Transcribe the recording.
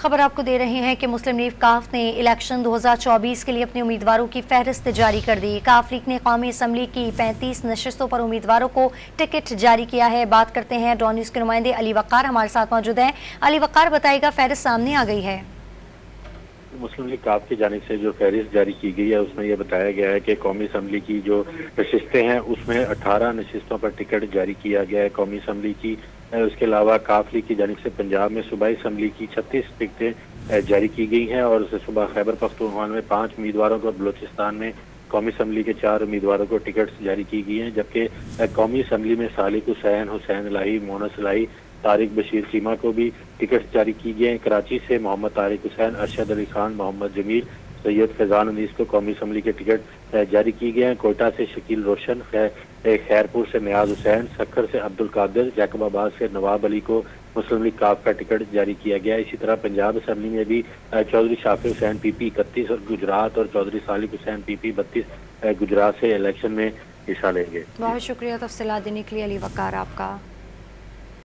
खबर आपको दे रहे हैं कि मुस्लिम लीग काफ ने इलेक्शन 2024 के लिए अपने उम्मीदवारों की फहरिस्त जारी कर दी। काफ लीग ने कौमी असम्बली की 35 नशिस्तों पर उम्मीदवारों को टिकट जारी किया है। बात करते हैं डॉन न्यूज़ के नुमाइंदे अली वक़ार हमारे साथ मौजूद हैं। अली वक़ार, बताइएगा, फहरिस्त सामने आ गई है। मुस्लिम लीग काफ की जानिब से जो फहरिस्त जारी की गई है उसमें यह बताया गया है कि कौमी असम्बली की जो नशिस्तें हैं उसमें 18 नशिस्तों पर टिकट जारी किया गया है कौमी असम्बली की। उसके अलावा काफ लीग की जानिब से पंजाब में सूबाई असम्बली की 36 टिकटें जारी की गई हैं और सुबह खैबर पख्तूनख्वा में 5 उम्मीदवारों को, बलोचिस्तान में कौमी असम्बली के 4 उम्मीदवारों को टिकट जारी की गई हैं, जबकि कौमी असम्बली में सालिक हुसैन, हुसैन इलाही, मोनस इलाही, तारिक बशीर चीमा को भी टिकट जारी की गए हैं। कराची से मोहम्मद तारिक हुसैन, अरशद अली खान, मोहम्मद जमील, सैयद फैजान अनीस को कौमी असम्बली के टिकट जारी की गए हैं। कोयटा से शकील रोशन, खैरपुर से नियाज हुसैन, सक्खर से अब्दुल कादिर, जैकबाबाद से नवाब अली को मुस्लिम लीग काफ का टिकट जारी किया गया है। इसी तरह पंजाब असम्बली में भी चौधरी शाफी हुसैन PP 31 और गुजरात और चौधरी सालिक हुसैन PP 32 गुजरात से इलेक्शन में हिस्सा लेंगे। बहुत शुक्रिया तफसीलात देने के लिए अली वक़ार आपका।